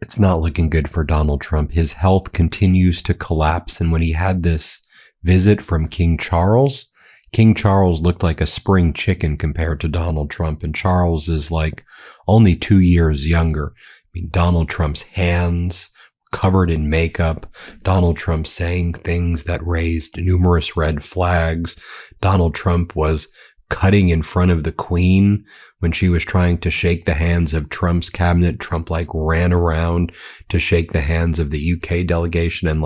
It's not looking good for Donald Trump. His health continues to collapse. And when he had this visit from King Charles looked like a spring chicken compared to Donald Trump. And Charles is like only 2 years younger. I mean, Donald Trump's hands covered in makeup, Donald Trump saying things that raised numerous red flags. Donald Trump was cutting in front of the Queen when she was trying to shake the hands of Trump's cabinet. Trump ran around to shake the hands of the UK delegation and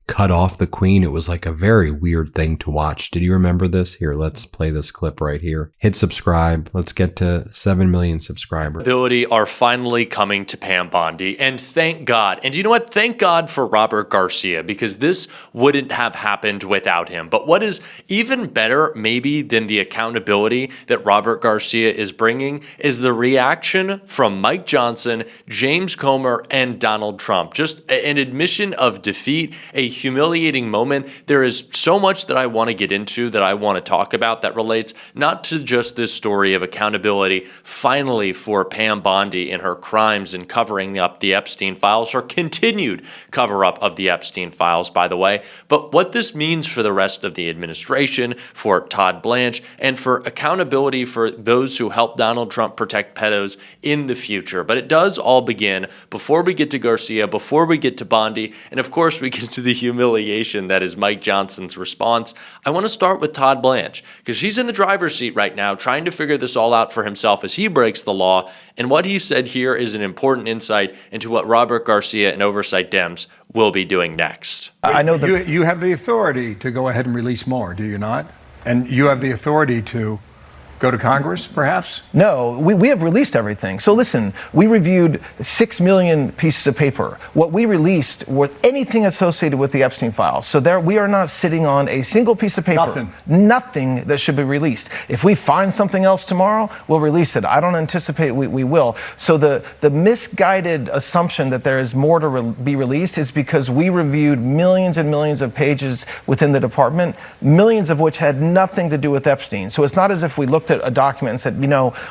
cut off the Queen. It was a very weird thing to watch. Did you remember this? Here, let's play this clip right here. Hit subscribe. Let's get to 7 million subscribers. Are finally coming to Pam Bondi, and thank God. And you know what? Thank God for Robert Garcia, because this wouldn't have happened without him. But what is even better maybe than the accountability that Robert Garcia is bringing is the reaction from Mike Johnson, James Comer, and Donald Trump. Just an admission of defeat, a humiliating moment. There is so much that I want to get into, that I want to talk about, that relates not to just this story of accountability finally for Pam Bondi and her crimes in covering up the Epstein files, her continued cover up of the Epstein files, by the way, but what this means for the rest of the administration, for Todd Blanche, and for accountability for those who helped Donald Trump protect pedos in the future. But it does all begin before we get to Garcia, before we get to Bondi, and of course we get to the humiliation that is Mike Johnson's response. I want to start with Todd Blanche, because he's in the driver's seat right now trying to figure this all out for himself as he breaks the law, and what he said here is an important insight into what Robert Garcia and Oversight Dems will be doing next. I know that you have the authority to go ahead and release more, do you not? And you have the authority to go to Congress, perhaps? No, we have released everything. So listen, we reviewed 6 million pieces of paper. What we released was anything associated with the Epstein files. So there, we are not sitting on a single piece of paper. Nothing that should be released. If we find something else tomorrow, we'll release it. I don't anticipate we will. So the misguided assumption that there is more to be released is because we reviewed millions and millions of pages within the department, millions of which had nothing to do with Epstein. So it's not as if we looked at a document and said,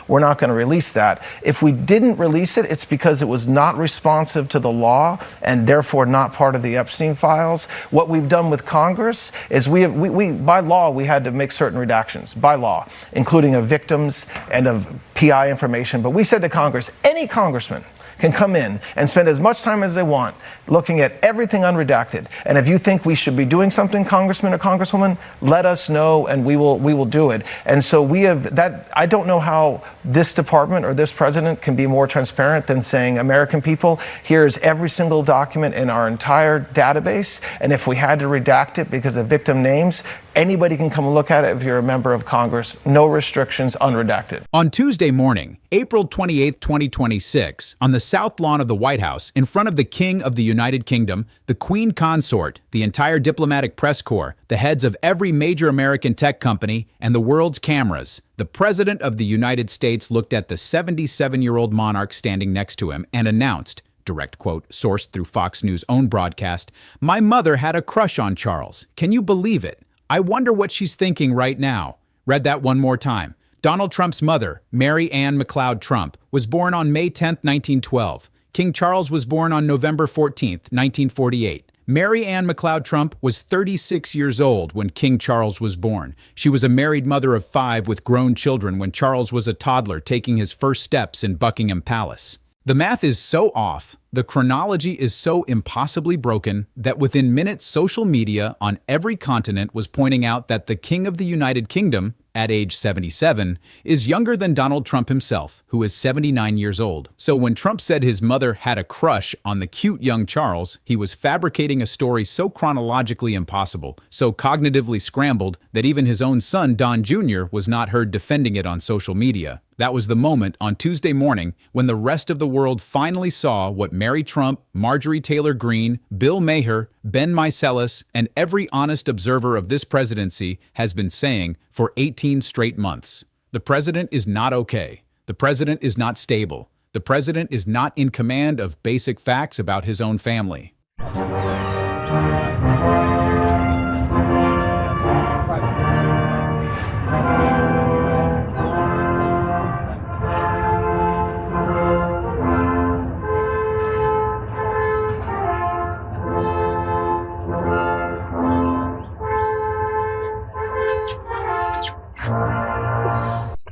we're not going to release that. If we didn't release it, it's because it was not responsive to the law and therefore not part of the Epstein files. What we've done with Congress is we by law, we had to make certain redactions, by law, including of victims and of PI information. But we said to Congress, any congressman can come in and spend as much time as they want looking at everything unredacted. And if you think we should be doing something, Congressman or Congresswoman, let us know and we will do it. And so we have that. I don't know how this department or this president can be more transparent than saying, American people, here's every single document in our entire database. And if we had to redact it because of victim names, anybody can come look at it if you're a member of Congress. No restrictions, unredacted. On Tuesday morning, April 28, 2026, on the South Lawn of the White House, in front of the King of the United Kingdom, the Queen Consort, the entire diplomatic press corps, the heads of every major American tech company, and the world's cameras, the President of the United States looked at the 77-year-old monarch standing next to him and announced, direct quote, sourced through Fox News' own broadcast, "My mother had a crush on Charles. Can you believe it? I wonder what she's thinking right now." Read that one more time. Donald Trump's mother, Mary Ann McLeod Trump, was born on May 10, 1912. King Charles was born on November 14, 1948. Mary Ann McLeod Trump was 36 years old when King Charles was born. She was a married mother of 5 with grown children when Charles was a toddler taking his first steps in Buckingham Palace. The math is so off, the chronology is so impossibly broken that within minutes social media on every continent was pointing out that the King of the United Kingdom, at age 77, is younger than Donald Trump himself, who is 79 years old. So when Trump said his mother had a crush on the cute young Charles, he was fabricating a story so chronologically impossible, so cognitively scrambled, that even his own son, Don Jr., was not heard defending it on social media. That was the moment on Tuesday morning when the rest of the world finally saw what Mary Trump, Marjorie Taylor Greene, Bill Maher, Ben Meiselas, and every honest observer of this presidency has been saying for 18 straight months. The president is not okay. The president is not stable. The president is not in command of basic facts about his own family.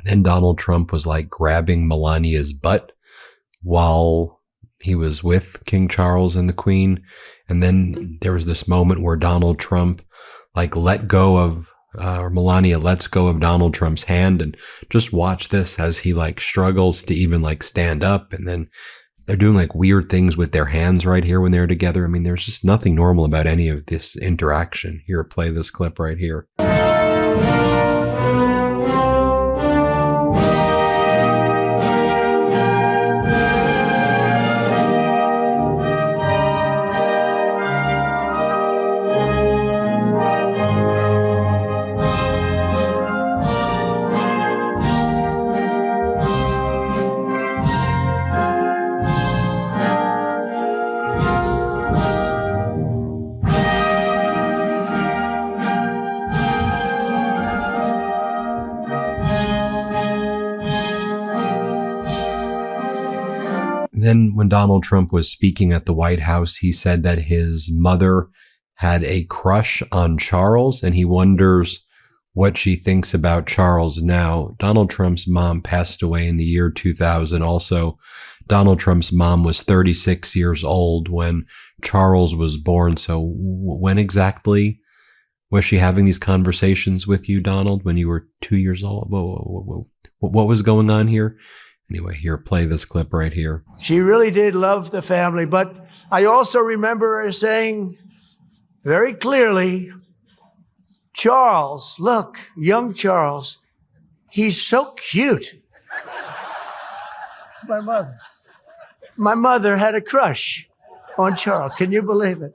Then Donald Trump was like grabbing Melania's butt while he was with King Charles and the Queen. And then there was this moment where Donald Trump like let go of, or Melania lets go of Donald Trump's hand, and just watch this as he like struggles to even like stand up. And then they're doing like weird things with their hands right here when they're together. I mean, there's just nothing normal about any of this interaction. Here, play this clip right here. Then when Donald Trump was speaking at the White House, he said that his mother had a crush on Charles, and he wonders what she thinks about Charles now. Donald Trump's mom passed away in the year 2000. Also, Donald Trump's mom was 36 years old when Charles was born. So when exactly was she having these conversations with you, Donald, when you were 2 years old? What was going on here? Anyway, here, play this clip right here. She really did love the family, but I also remember her saying very clearly, Charles, look, young Charles, he's so cute. It's my mother. My mother had a crush on Charles. Can you believe it?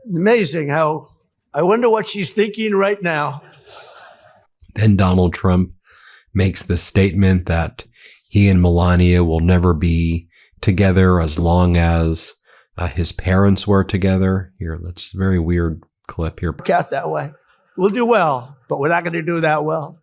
Amazing how, I wonder what she's thinking right now. Then Donald Trump makes the statement that he and Melania will never be together as long as his parents were together. Here, that's a very weird clip here. Cat that way. We'll do well, but we're not going to do that well.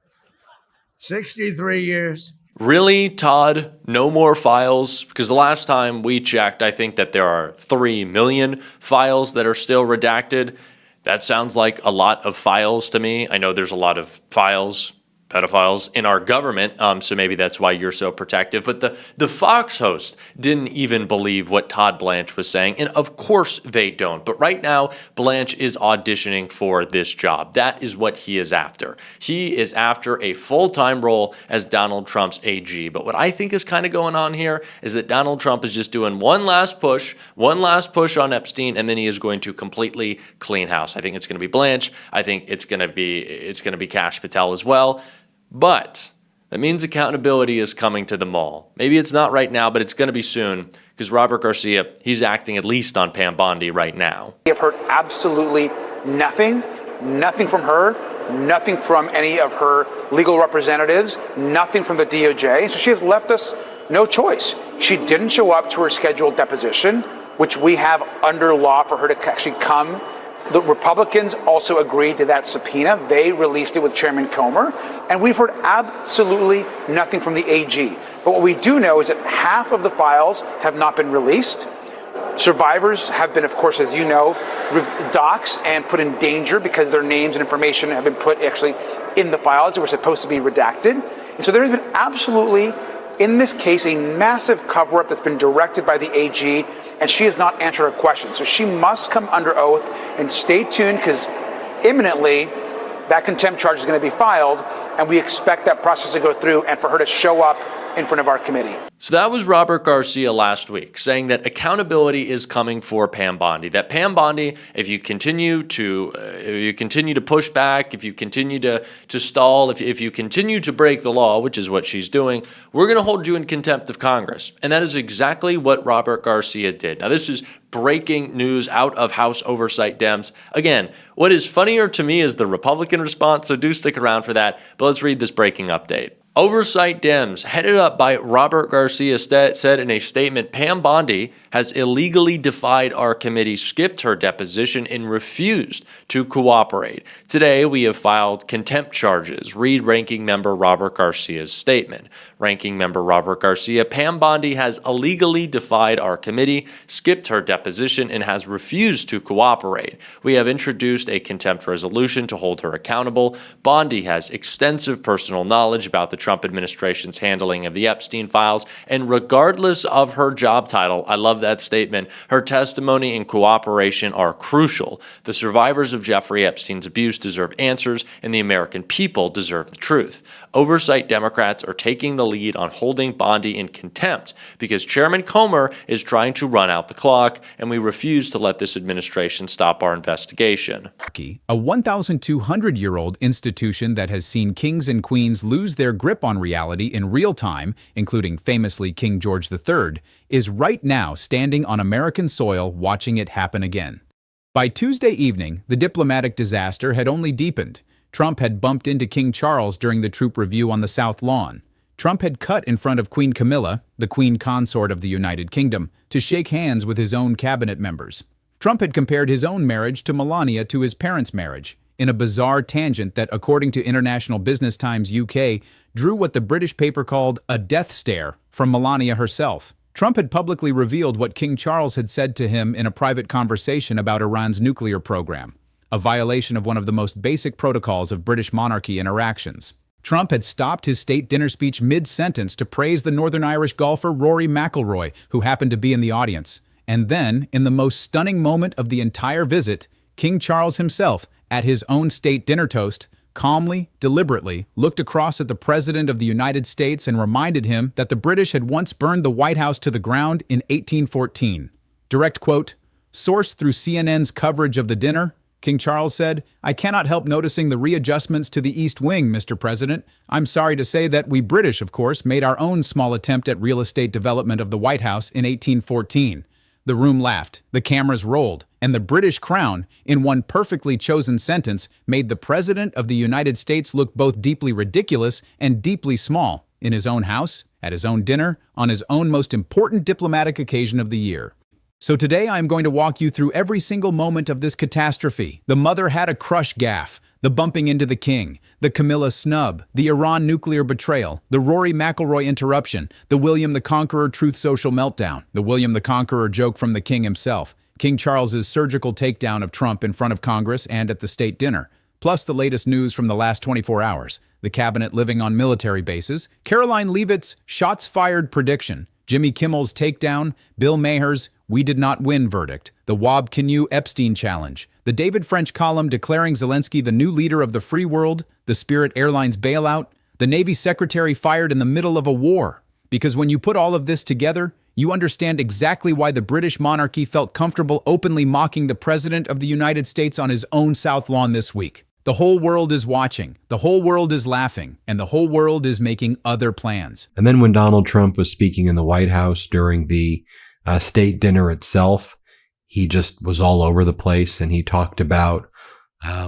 63 years. Really, Todd? No more files? Because the last time we checked, I think that there are 3 million files that are still redacted. That sounds like a lot of files to me. I know there's a lot of files, pedophiles in our government, so maybe that's why you're so protective. But the Fox host didn't even believe what Todd Blanche was saying, and of course they don't. But right now, Blanche is auditioning for this job. That is what he is after. He is after a full-time role as Donald Trump's AG. But what I think is kind of going on here is that Donald Trump is just doing one last push on Epstein, and then he is going to completely clean house. I think it's going to be Blanche. I think it's going to be Kash Patel as well. But that means accountability is coming to the mall. Maybe it's not right now, but it's going to be soon, because Robert Garcia, he's acting at least on Pam Bondi right now. We have heard absolutely nothing from her, nothing from any of her legal representatives, nothing from the DOJ. So she has left us no choice. She didn't show up to her scheduled deposition, which we have under law for her to actually come. The Republicans also agreed to that subpoena. They released it with Chairman Comer. And we've heard absolutely nothing from the AG. But what we do know is that half of the files have not been released. Survivors have been, of course, as you know, doxxed and put in danger because their names and information have been put actually in the files that were supposed to be redacted. And so there has been absolutely, in this case, a massive cover-up that's been directed by the AG, and she has not answered her question. So she must come under oath, and stay tuned, because imminently that contempt charge is going to be filed, and we expect that process to go through and for her to show up in front of our committee. So that was Robert Garcia last week saying that accountability is coming for Pam Bondi. That Pam Bondi, if you continue to push back, if you continue to stall, if you continue to break the law, which is what she's doing, we're going to hold you in contempt of Congress. And that is exactly what Robert Garcia did. Now, this is breaking news out of House Oversight Dems. Again, what is funnier to me is the Republican response, so do stick around for that. But let's read this breaking update. Oversight Dems, headed up by Robert Garcia, said in a statement, Pam Bondi has illegally defied our committee, skipped her deposition, and refused to cooperate. Today, we have filed contempt charges. Read Ranking Member Robert Garcia's statement. Ranking Member Robert Garcia, Pam Bondi has illegally defied our committee, skipped her deposition, and has refused to cooperate. We have introduced a contempt resolution to hold her accountable. Bondi has extensive personal knowledge about the Trump administration's handling of the Epstein files, and regardless of her job title, I love that statement, her testimony and cooperation are crucial. The survivors of Jeffrey Epstein's abuse deserve answers, and the American people deserve the truth. Oversight Democrats are taking the lead on holding Bondi in contempt because Chairman Comer is trying to run out the clock, and we refuse to let this administration stop our investigation. A 1,200-year-old institution that has seen kings and queens lose their grip on reality in real time, including famously King George III, is right now standing on American soil watching it happen again. By Tuesday evening, the diplomatic disaster had only deepened. Trump had bumped into King Charles during the troop review on the South Lawn. Trump had cut in front of Queen Camilla, the Queen Consort of the United Kingdom, to shake hands with his own cabinet members. Trump had compared his own marriage to Melania to his parents' marriage, in a bizarre tangent that, according to International Business Times UK, drew what the British paper called a death stare from Melania herself. Trump had publicly revealed what King Charles had said to him in a private conversation about Iran's nuclear program, a violation of one of the most basic protocols of British monarchy interactions. Trump had stopped his state dinner speech mid-sentence to praise the Northern Irish golfer Rory McIlroy, who happened to be in the audience. And then, in the most stunning moment of the entire visit, King Charles himself, at his own state dinner toast, calmly, deliberately, looked across at the President of the United States and reminded him that the British had once burned the White House to the ground in 1814. Direct quote, sourced through CNN's coverage of the dinner, King Charles said, "I cannot help noticing the readjustments to the East Wing, Mr. President. I'm sorry to say that we British, of course, made our own small attempt at real estate development of the White House in 1814. The room laughed, the cameras rolled, and the British crown, in one perfectly chosen sentence, made the President of the United States look both deeply ridiculous and deeply small, in his own house, at his own dinner, on his own most important diplomatic occasion of the year." So today I am going to walk you through every single moment of this catastrophe. The mother had a crush gaffe, the bumping into the king, the Camilla snub, the Iran nuclear betrayal, the Rory McIlroy interruption, the William the Conqueror Truth Social meltdown, the William the Conqueror joke from the king himself, King Charles's surgical takedown of Trump in front of Congress and at the state dinner, plus the latest news from the last 24 hours, the cabinet living on military bases, Caroline Leavitt's shots fired prediction, Jimmy Kimmel's takedown, Bill Maher's "We did not win" verdict, the Wob Canoe Epstein challenge, the David French column declaring Zelensky the new leader of the free world, the Spirit Airlines bailout, the Navy secretary fired in the middle of a war. Because when you put all of this together, you understand exactly why the British monarchy felt comfortable openly mocking the President of the United States on his own South Lawn this week. The whole world is watching, the whole world is laughing, and the whole world is making other plans. And then when Donald Trump was speaking in the White House during the state dinner itself, he just was all over the place, and he talked about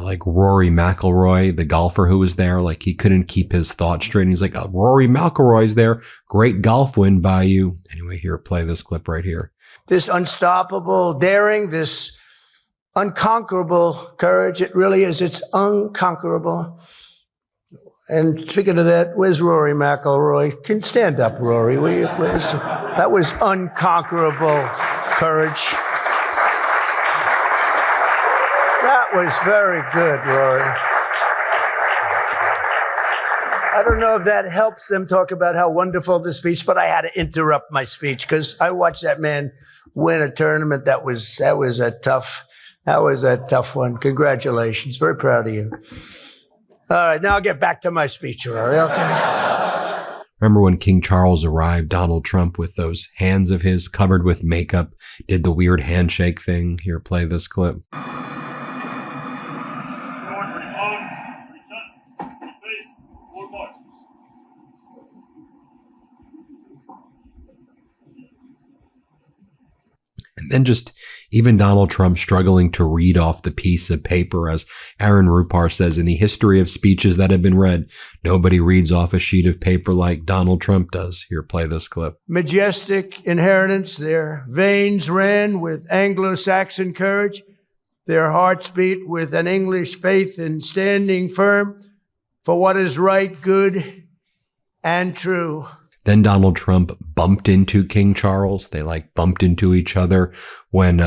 like Rory McIlroy, the golfer who was there. Like, he couldn't keep his thoughts straight. And he's like, oh, Rory McIlroy's there. Great golf win by you. Anyway, here, play this clip right here. This unstoppable daring, this unconquerable courage, it really is. It's unconquerable. And speaking of that, where's Rory McIlroy? Can stand up, Rory, will you please? That was unconquerable courage. That was very good, Rory. I don't know if that helps them talk about how wonderful the speech, but I had to interrupt my speech because I watched that man win a tournament. That was a tough one. Congratulations. Very proud of you. All right, now I'll get back to my speech, Rory, okay? Remember when King Charles arrived, Donald Trump, with those hands of his covered with makeup, did the weird handshake thing? Here, play this clip. And then just even Donald Trump struggling to read off the piece of paper, as Aaron Rupar says, in the history of speeches that have been read, nobody reads off a sheet of paper like Donald Trump does. Here, play this clip. Majestic inheritance. Their veins ran with Anglo-Saxon courage. Their hearts beat with an English faith in standing firm for what is right, good, and true. Then Donald Trump bumped into King Charles. They bumped into each other when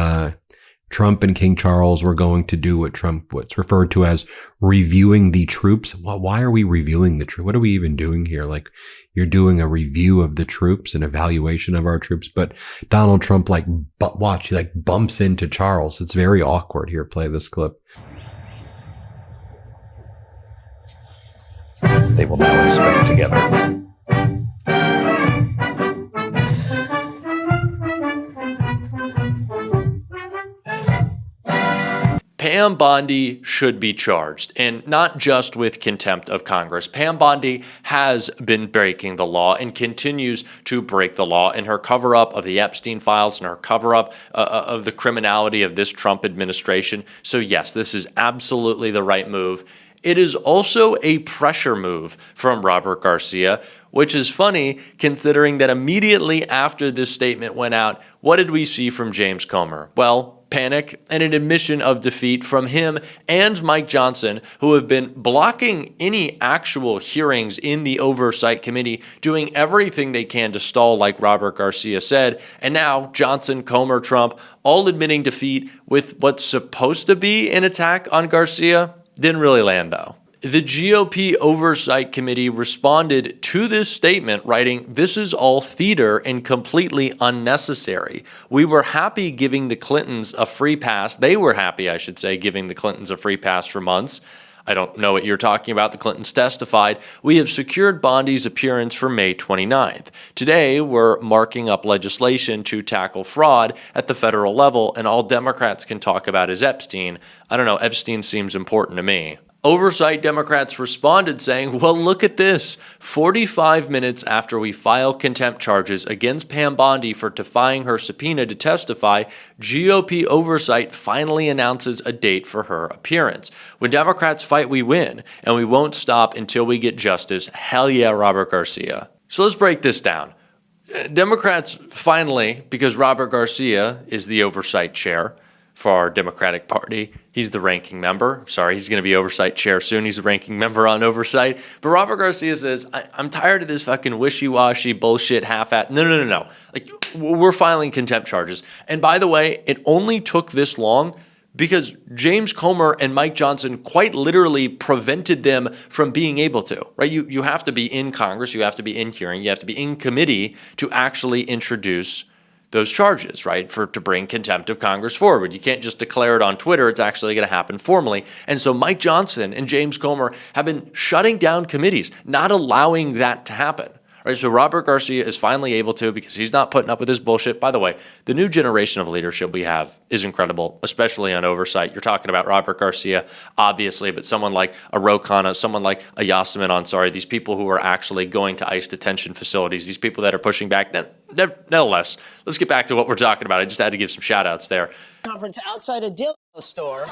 Trump and King Charles were going to do what's referred to as reviewing the troops. Why are we reviewing the troops? What are we even doing here? You're doing a review of the troops, an evaluation of our troops. But Donald Trump, he bumps into Charles. It's very awkward. Here, play this clip. They will now inspect together. Pam Bondi should be charged, and not just with contempt of Congress. Pam Bondi has been breaking the law and continues to break the law in her cover-up of the Epstein files and her cover-up of the criminality of this Trump administration. So yes, this is absolutely the right move. It is also a pressure move from Robert Garcia, which is funny considering that immediately after this statement went out, what did we see from James Comer? Well, panic and an admission of defeat from him and Mike Johnson, who have been blocking any actual hearings in the Oversight Committee, doing everything they can to stall, like Robert Garcia said. And now Johnson, Comer, Trump, all admitting defeat with what's supposed to be an attack on Garcia. Didn't really land, though. The GOP Oversight Committee responded to this statement, writing, "This is all theater and completely unnecessary. We were happy giving the Clintons a free pass." They were happy, I should say, giving the Clintons a free pass for months. I don't know what you're talking about. The Clintons testified. "We have secured Bondi's appearance for May 29th. Today, we're marking up legislation to tackle fraud at the federal level, and all Democrats can talk about is Epstein." I don't know. Epstein seems important to me. Oversight Democrats responded saying, well, look at this. 45 minutes after we file contempt charges against Pam Bondi for defying her subpoena to testify, GOP Oversight finally announces a date for her appearance. When Democrats fight, we win, and we won't stop until we get justice. Hell yeah, Robert Garcia. So let's break this down. Democrats finally, because Robert Garcia is the oversight chair for our Democratic Party. He's the ranking member. Sorry, he's going to be oversight chair soon. He's a ranking member on oversight. But Robert Garcia says, I'm tired of this fucking wishy-washy bullshit half-assed. No. We're filing contempt charges. And by the way, it only took this long because James Comer and Mike Johnson quite literally prevented them from being able to, right? You have to be in Congress. You have to be in hearing. You have to be in committee to actually introduce those charges, right, to bring contempt of Congress forward. You can't just declare it on Twitter. It's actually going to happen formally. And so Mike Johnson and James Comer have been shutting down committees, not allowing that to happen. Right, so Robert Garcia is finally able to, because he's not putting up with this bullshit. By the way, the new generation of leadership we have is incredible, especially on oversight. You're talking about Robert Garcia, obviously, but someone like a Ro Khanna, someone like a Yasemin Ansari, these people who are actually going to ICE detention facilities, these people that are pushing back. Nevertheless, let's get back to what we're talking about. I just had to give some shout outs there. Conference outside a dildo store.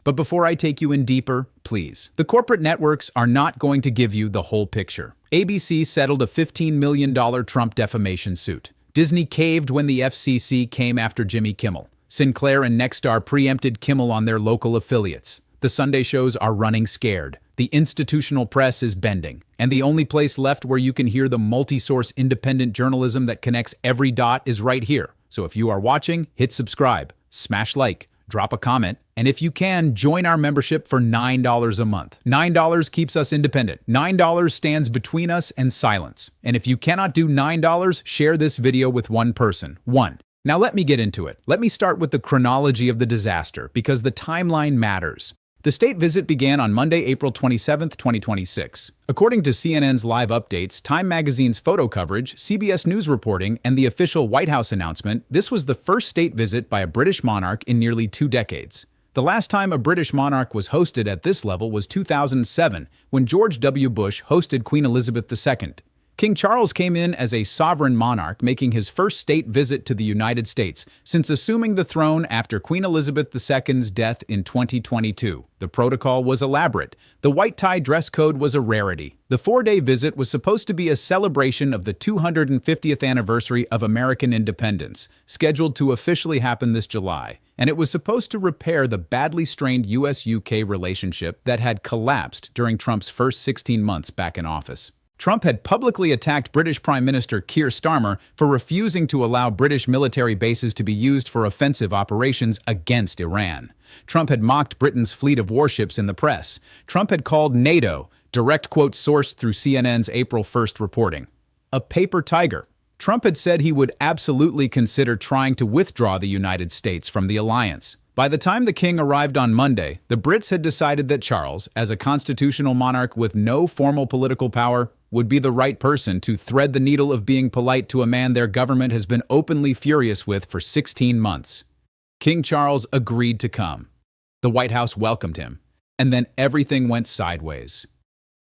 But before I take you in deeper, please, the corporate networks are not going to give you the whole picture. ABC settled a $15 million Trump defamation suit. Disney caved when the FCC came after Jimmy Kimmel. Sinclair and Nexstar preempted Kimmel on their local affiliates. The Sunday shows are running scared. The institutional press is bending. And the only place left where you can hear the multi-source independent journalism that connects every dot is right here. So if you are watching, hit subscribe, smash like, drop a comment, and if you can, join our membership for $9 a month. $9 keeps us independent. $9 stands between us and silence. And if you cannot do $9, share this video with one person. One. Now let me get into it. Let me start with the chronology of the disaster, because the timeline matters. The state visit began on Monday, April 27, 2026. According to CNN's live updates, Time Magazine's photo coverage, CBS News reporting, and the official White House announcement, this was the first state visit by a British monarch in nearly 2 decades. The last time a British monarch was hosted at this level was 2007, when George W. Bush hosted Queen Elizabeth II. King Charles came in as a sovereign monarch, making his first state visit to the United States since assuming the throne after Queen Elizabeth II's death in 2022. The protocol was elaborate. The white tie dress code was a rarity. The 4-day visit was supposed to be a celebration of the 250th anniversary of American independence, scheduled to officially happen this July, and it was supposed to repair the badly strained US-UK relationship that had collapsed during Trump's first 16 months back in office. Trump had publicly attacked British Prime Minister Keir Starmer for refusing to allow British military bases to be used for offensive operations against Iran. Trump had mocked Britain's fleet of warships in the press. Trump had called NATO, direct quote sourced through CNN's April 1st reporting, a paper tiger. Trump had said he would absolutely consider trying to withdraw the United States from the alliance. By the time the king arrived on Monday, the Brits had decided that Charles, as a constitutional monarch with no formal political power, would be the right person to thread the needle of being polite to a man their government has been openly furious with for 16 months. King Charles agreed to come. The White House welcomed him, and then everything went sideways.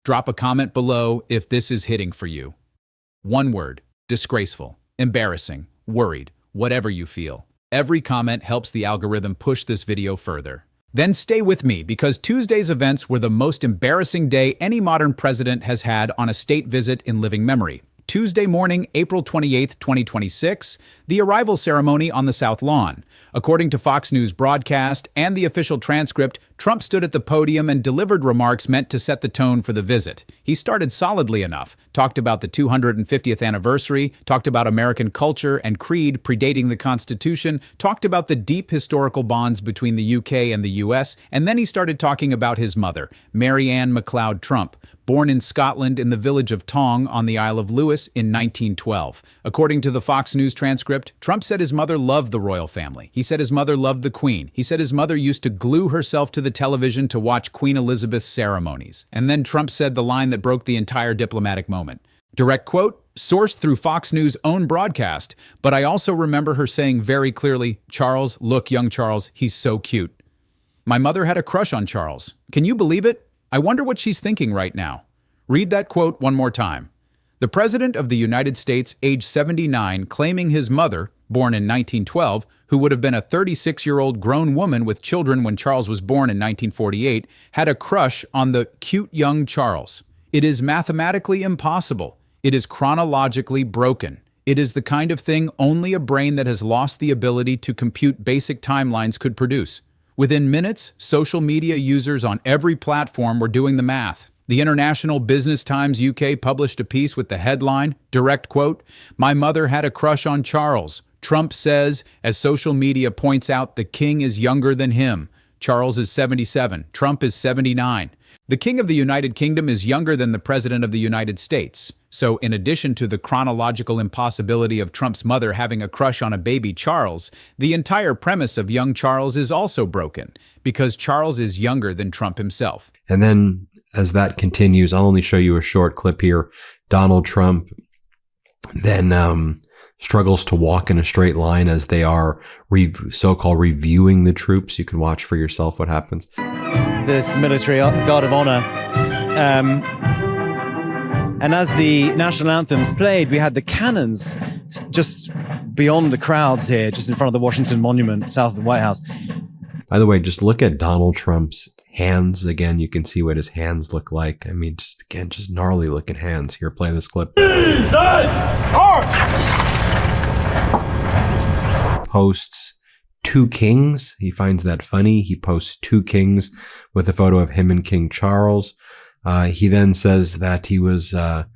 Drop a comment below if this is hitting for you. One word: disgraceful, embarrassing, worried, whatever you feel. Every comment helps the algorithm push this video further. Then stay with me, because Tuesday's events were the most embarrassing day any modern president has had on a state visit in living memory. Tuesday morning, April 28, 2026, the arrival ceremony on the South Lawn. According to Fox News broadcast and the official transcript, Trump stood at the podium and delivered remarks meant to set the tone for the visit. He started solidly enough, talked about the 250th anniversary, talked about American culture and creed predating the Constitution, talked about the deep historical bonds between the UK and the US, and then he started talking about his mother, Mary Ann MacLeod Trump, born in Scotland in the village of Tong on the Isle of Lewis in 1912. According to the Fox News transcript, Trump said his mother loved the royal family. He said his mother loved the Queen. He said his mother used to glue herself to the television to watch Queen Elizabeth's ceremonies. And then Trump said the line that broke the entire diplomatic moment. Direct quote, sourced through Fox News' own broadcast, but I also remember her saying very clearly, "Charles, look, young Charles, he's so cute." My mother had a crush on Charles. Can you believe it? I wonder what she's thinking right now. Read that quote one more time. The President of the United States, age 79, claiming his mother, born in 1912, who would have been a 36-year-old grown woman with children when Charles was born in 1948, had a crush on the cute young Charles. It is mathematically impossible. It is chronologically broken. It is the kind of thing only a brain that has lost the ability to compute basic timelines could produce. Within minutes, social media users on every platform were doing the math. The International Business Times UK published a piece with the headline, direct quote, "My mother had a crush on Charles. Trump says, as social media points out, the king is younger than him. Charles is 77. Trump is 79. The King of the United Kingdom is younger than the President of the United States. So in addition to the chronological impossibility of Trump's mother having a crush on a baby Charles, the entire premise of young Charles is also broken, because Charles is younger than Trump himself." And then as that continues, I'll only show you a short clip here. Donald Trump then struggles to walk in a straight line as they are so-called reviewing the troops. You can watch for yourself what happens. This military guard of honor. And as the national anthems played, we had the cannons just beyond the crowds here, just in front of the Washington Monument, south of the White House. By the way, just look at Donald Trump's hands. Again, you can see what his hands look like. I mean, just gnarly looking hands. Here, play this clip. Posts two kings. He finds that funny. He posts two kings with a photo of him and King Charles. He then says that he was, how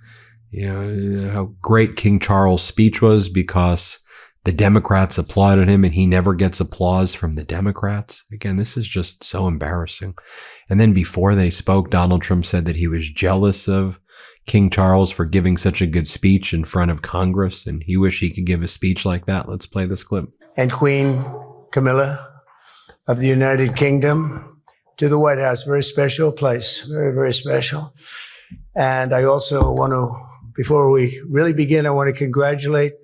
great King Charles' speech was because the Democrats applauded him and he never gets applause from the Democrats. Again, this is just so embarrassing. And then before they spoke, Donald Trump said that he was jealous of King Charles for giving such a good speech in front of Congress, and he wished he could give a speech like that. Let's play this clip. And Queen Camilla of the United Kingdom to the White House. Very special place. Very, very special. And I also want to, before we really begin, I want to congratulate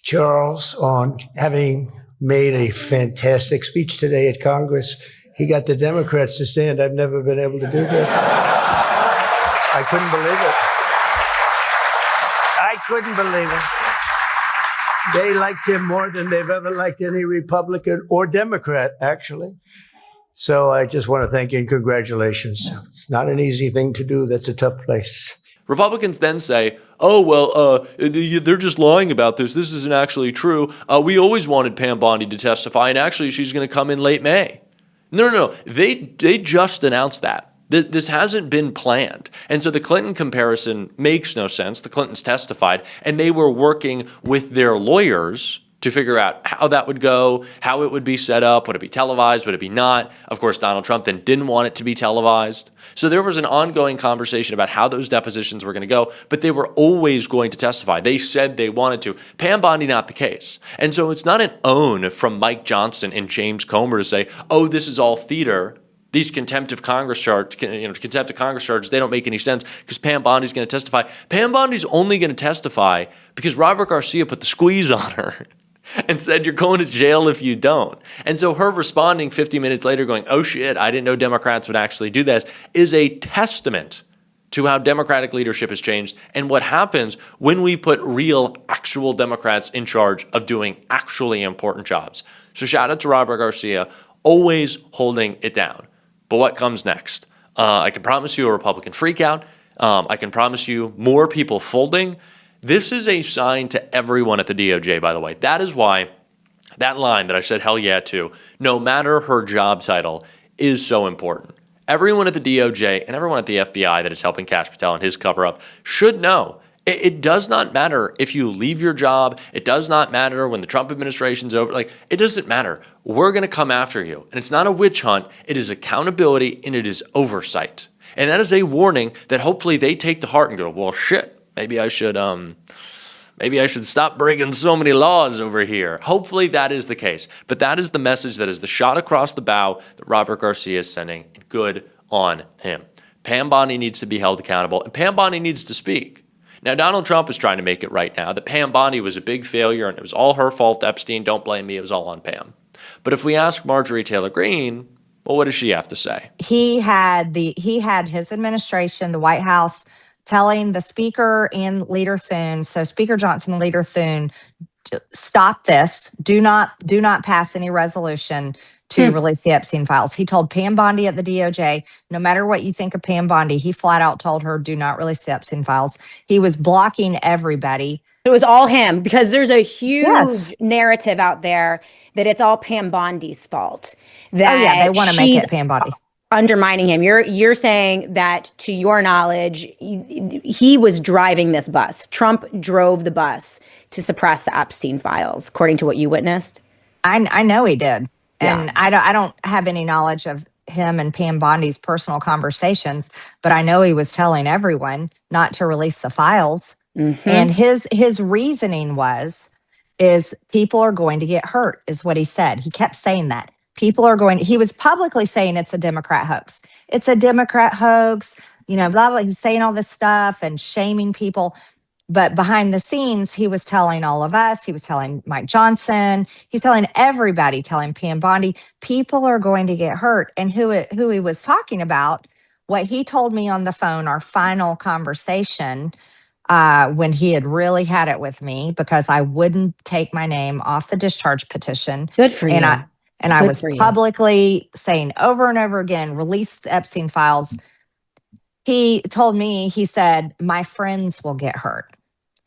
Charles on having made a fantastic speech today at Congress. He got the Democrats to stand. I've never been able to do that. I couldn't believe it. couldn't believe it. They liked him more than they've ever liked any Republican or Democrat, actually. So I just want to thank you and congratulations. It's not an easy thing to do. That's a tough place. Republicans then say, oh, well, they're just lying about this. This isn't actually true. We always wanted Pam Bondi to testify, and actually she's going to come in late May. No. They just announced that. This hasn't been planned. And so the Clinton comparison makes no sense. The Clintons testified, and they were working with their lawyers to figure out how that would go, how it would be set up, would it be televised, would it be not? Of course, Donald Trump then didn't want it to be televised. So there was an ongoing conversation about how those depositions were going to go, but they were always going to testify. They said they wanted to. Pam Bondi, not the case. And so it's not an own from Mike Johnson and James Comer to say, oh, this is all theater. These contempt of Congress charges, they don't make any sense because Pam Bondi's going to testify. Pam Bondi's only going to testify because Robert Garcia put the squeeze on her and said, you're going to jail if you don't. And so her responding 50 minutes later going, oh shit, I didn't know Democrats would actually do this, is a testament to how Democratic leadership has changed and what happens when we put real, actual Democrats in charge of doing actually important jobs. So shout out to Robert Garcia, always holding it down. But what comes next? I can promise you a Republican freakout. I can promise you more people folding. This is a sign to everyone at the DOJ, by the way. That is why that line that I said hell yeah to, no matter her job title, is so important. Everyone at the DOJ and everyone at the FBI that is helping Kash Patel and his cover-up should know it does not matter if you leave your job. It does not matter when the Trump administration's over. It doesn't matter. We're going to come after you. And it's not a witch hunt. It is accountability and it is oversight. And that is a warning that hopefully they take to heart and go, well, shit, maybe I should stop breaking so many laws over here. Hopefully that is the case. But that is the message, that is the shot across the bow that Robert Garcia is sending. And good on him. Pam Bondi needs to be held accountable, and Pam Bondi needs to speak. Now, Donald Trump is trying to make it right now that Pam Bondi was a big failure and it was all her fault. Epstein, don't blame me. It was all on Pam. But if we ask Marjorie Taylor Greene, well, what does she have to say? He had his administration, the White House, telling the Speaker and Leader Thune, so Speaker Johnson and Leader Thune, stop this. Do not pass any resolution to release the Epstein files. He told Pam Bondi at the DOJ, no matter what you think of Pam Bondi, he flat out told her, do not release the Epstein files. He was blocking everybody. It was all him, because there's a huge narrative out there that it's all Pam Bondi's fault. That they want to make it Pam Bondi. Undermining him. You're saying that, to your knowledge, he was driving this bus. Trump drove the bus to suppress the Epstein files, according to what you witnessed? I know he did. And I don't have any knowledge of him and Pam Bondi's personal conversations, but I know he was telling everyone not to release the files. Mm-hmm. And his reasoning is people are going to get hurt, is what he said. He kept saying that. He was publicly saying it's a Democrat hoax. It's a Democrat hoax, blah, blah. He was saying all this stuff and shaming people. But behind the scenes, he was telling all of us, he was telling Mike Johnson, he's telling everybody, telling Pam Bondi, people are going to get hurt. And who he was talking about, what he told me on the phone, our final conversation, when he had really had it with me, because I wouldn't take my name off the discharge petition. Good for you. And I was publicly saying over and over again, release the Epstein files. He told me, he said, my friends will get hurt.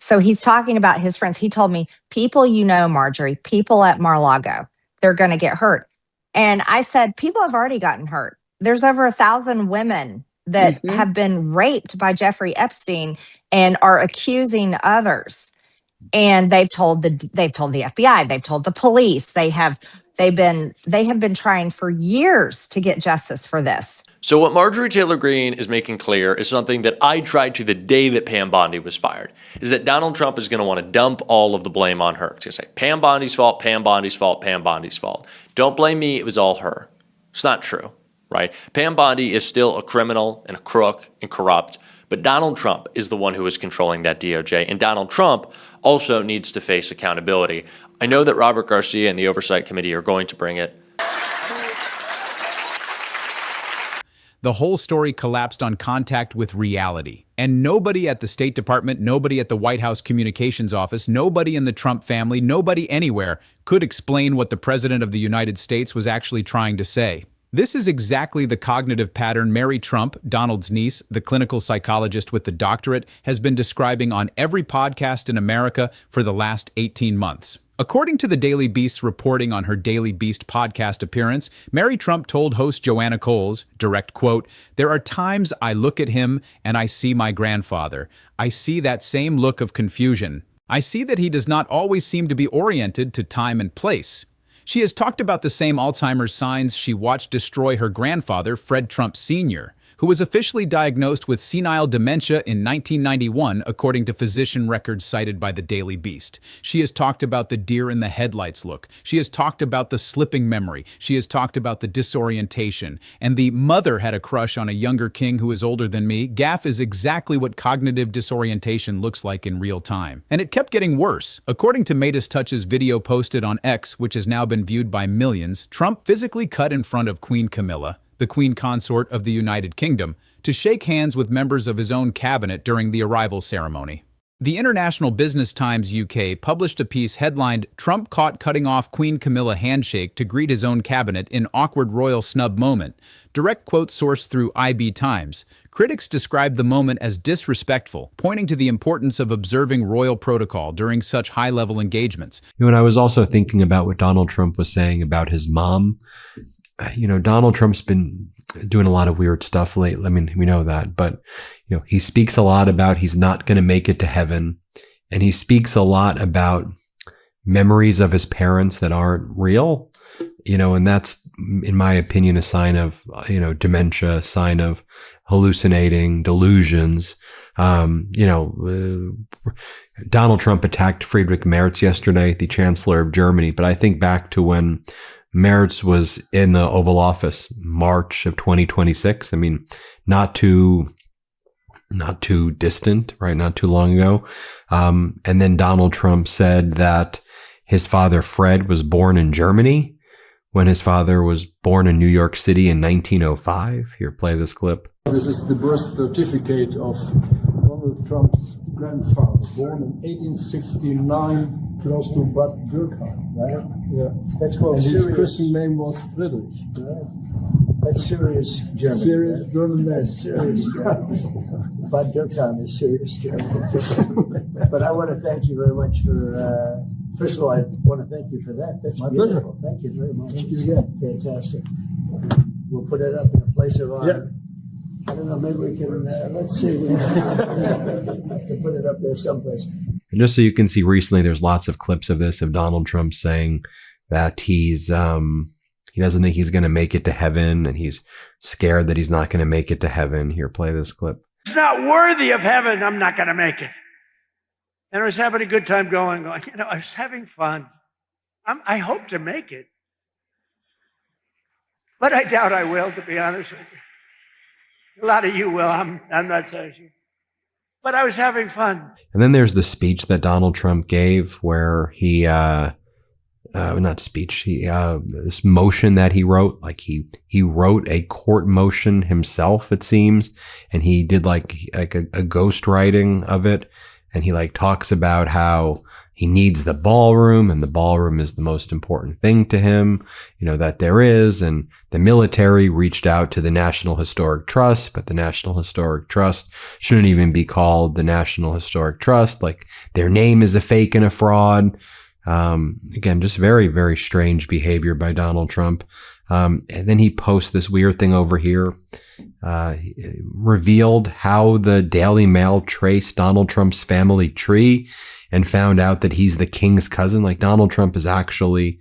So he's talking about his friends. He told me, people Marjorie, people at Mar-a-Lago, they're going to get hurt. And I said, people have already gotten hurt. There's over 1,000 women that have been raped by Jeffrey Epstein and are accusing others. And they've told the FBI, they've told the police, they have been trying for years to get justice for this. So what Marjorie Taylor Greene is making clear is something that I tried to the day that Pam Bondi was fired, is that Donald Trump is going to want to dump all of the blame on her. He's going to say, Pam Bondi's fault, Pam Bondi's fault, Pam Bondi's fault. Don't blame me, it was all her. It's not true, right? Pam Bondi is still a criminal and a crook and corrupt, but Donald Trump is the one who is controlling that DOJ, and Donald Trump also needs to face accountability. I know that Robert Garcia and the Oversight Committee are going to bring it. The whole story collapsed on contact with reality. And nobody at the State Department, nobody at the White House Communications Office, nobody in the Trump family, nobody anywhere could explain what the President of the United States was actually trying to say. This is exactly the cognitive pattern Mary Trump, Donald's niece, the clinical psychologist with the doctorate, has been describing on every podcast in America for the last 18 months. According to the Daily Beast's reporting on her Daily Beast podcast appearance, Mary Trump told host Joanna Coles, direct quote, "There are times I look at him and I see my grandfather. I see that same look of confusion. I see that he does not always seem to be oriented to time and place." She has talked about the same Alzheimer's signs she watched destroy her grandfather, Fred Trump Sr., who was officially diagnosed with senile dementia in 1991, according to physician records cited by the Daily Beast. She has talked about the deer in the headlights look. She has talked about the slipping memory. She has talked about the disorientation. And the mother had a crush on a younger king who is older than me. Gaffe is exactly what cognitive disorientation looks like in real time. And it kept getting worse. According to Midas Touch's video posted on X, which has now been viewed by millions, Trump physically cut in front of Queen Camilla, the Queen Consort of the United Kingdom, to shake hands with members of his own cabinet during the arrival ceremony. The International Business Times UK published a piece headlined, "Trump Caught Cutting Off Queen Camilla Handshake to Greet His Own Cabinet in Awkward Royal Snub Moment." Direct quote sourced through IB Times. Critics described the moment as disrespectful, pointing to the importance of observing royal protocol during such high-level engagements. And I was also thinking about what Donald Trump was saying about his mom. Donald Trump's been doing a lot of weird stuff lately. I mean, we know that, but, he speaks a lot about he's not going to make it to heaven. And he speaks a lot about memories of his parents that aren't real, and that's, in my opinion, a sign of, dementia, a sign of hallucinating, delusions. Donald Trump attacked Friedrich Merz yesterday, the Chancellor of Germany. But I think back to when Merz was in the Oval Office, March of 2026. I mean, not too distant, right? Not too long ago. And then Donald Trump said that his father, Fred, was born in Germany when his father was born in New York City in 1905. Here, play this clip. This is the birth certificate of Donald Trump's grandfather, born in 1869, close to Bad Dürkheim, right? Yeah. That's called and his Christian name was Friedrich. Right? That's serious German. Serious right? German name. Serious German. Bad Dürkheim is serious German. But I want to thank you very much for, first of all, I want to thank you for that. That's my beautiful. Pleasure. Thank you very much. Thank you again. Fantastic. We'll put it up in a place of honor. Yeah. I don't know, maybe we can, let's see. We can put it up there someplace. And just so you can see, recently there's lots of clips of this, of Donald Trump saying that he doesn't think he's going to make it to heaven, and he's scared that he's not going to make it to heaven. Here, play this clip. It's not worthy of heaven. I'm not going to make it. And I was having a good time going, I was having fun. I hope to make it. But I doubt I will, to be honest with you. A lot of you will. I'm not so sure. But I was having fun. And then there's the speech that Donald Trump gave where he, this motion that he wrote, like he wrote a court motion himself, it seems. And he did like a ghost writing of it. And he talks about how he needs the ballroom, and the ballroom is the most important thing to him, that there is. And the military reached out to the National Historic Trust, but the National Historic Trust shouldn't even be called the National Historic Trust. Their name is a fake and a fraud. Again, just very, very strange behavior by Donald Trump. And then he posts this weird thing over here. Revealed how the Daily Mail traced Donald Trump's family tree and found out that he's the king's cousin. Donald Trump is actually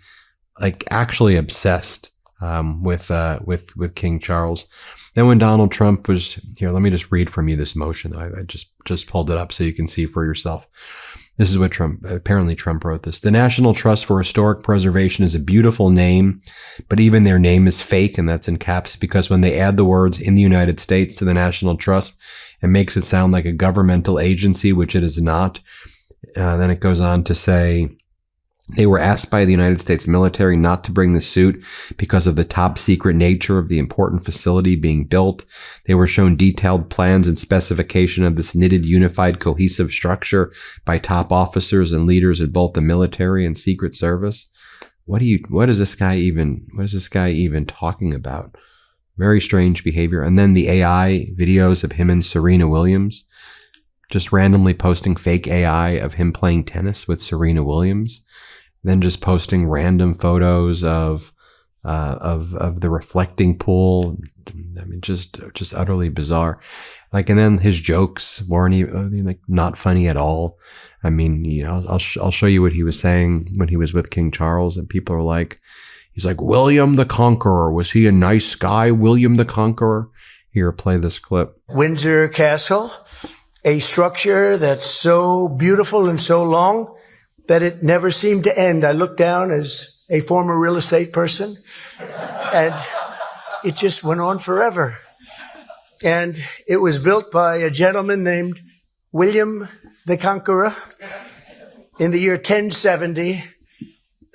obsessed with King Charles. Then when Donald Trump was here, let me just read from you this motion. I just pulled it up so you can see for yourself. This is what Trump wrote this. The National Trust for Historic Preservation is a beautiful name, but even their name is fake, and that's in caps, because when they add the words "in the United States" to the National Trust, it makes it sound like a governmental agency, which it is not. Then it goes on to say, They were asked by the United States military not to bring the suit because of the top secret nature of the important facility being built. They were shown detailed plans and specification of this knitted, unified, cohesive structure by top officers and leaders in both the military and Secret Service. What is this guy even talking about? Very strange behavior. And then the AI videos of him and Serena Williams, just randomly posting fake AI of him playing tennis with Serena Williams. Then just posting random photos of the reflecting pool. I mean, just utterly bizarre. Like, and then his jokes weren't even like not funny at all. I mean, you know, I'll show you what he was saying when he was with King Charles, and people are like, he's like, William the Conqueror, was he a nice guy, William the Conqueror? Here, play this clip. Windsor Castle, a structure that's so beautiful and so long that it never seemed to end. I looked down as a former real estate person, and it just went on forever. And it was built by a gentleman named William the Conqueror in the year 1070.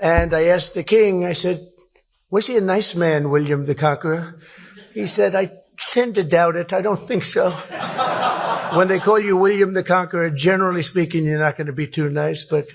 And I asked the king, I said, was he a nice man, William the Conqueror? He said, I tend to doubt it. I don't think so. When they call you William the Conqueror, generally speaking, you're not going to be too nice, but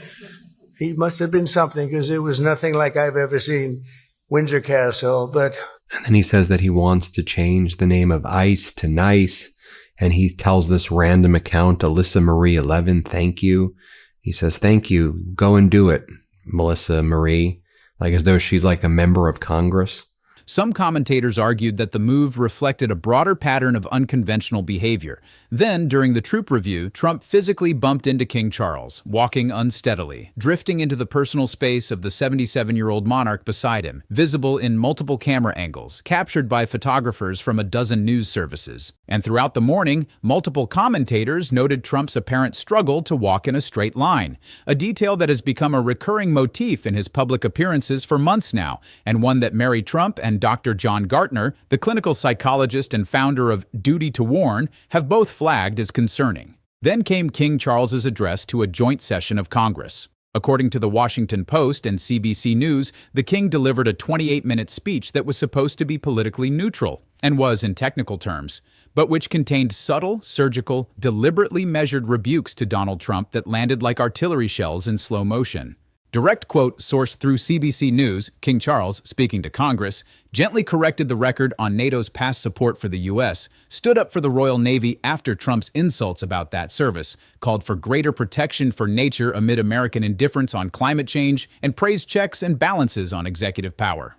he must have been something, because it was nothing like I've ever seen Windsor Castle. But and then he says that he wants to change the name of ICE to NICE, and he tells this random account, Alyssa Marie 11, thank you. He says, thank you, go and do it, Melissa Marie, like as though she's like a member of Congress. Some commentators argued that the move reflected a broader pattern of unconventional behavior. Then, during the troop review, Trump physically bumped into King Charles, walking unsteadily, drifting into the personal space of the 77-year-old monarch beside him, visible in multiple camera angles, captured by photographers from a dozen news services. And throughout the morning, multiple commentators noted Trump's apparent struggle to walk in a straight line, a detail that has become a recurring motif in his public appearances for months now, and one that Mary Trump and Dr. John Gartner, the clinical psychologist and founder of Duty to Warn, have both flagged as concerning. Then came King Charles's address to a joint session of Congress. According to the Washington Post and CBC News, the king delivered a 28-minute speech that was supposed to be politically neutral, and was in technical terms, but which contained subtle, surgical, deliberately measured rebukes to Donald Trump that landed like artillery shells in slow motion. Direct quote sourced through CBC News, King Charles, speaking to Congress, gently corrected the record on NATO's past support for the U.S., stood up for the Royal Navy after Trump's insults about that service, called for greater protection for nature amid American indifference on climate change, and praised checks and balances on executive power.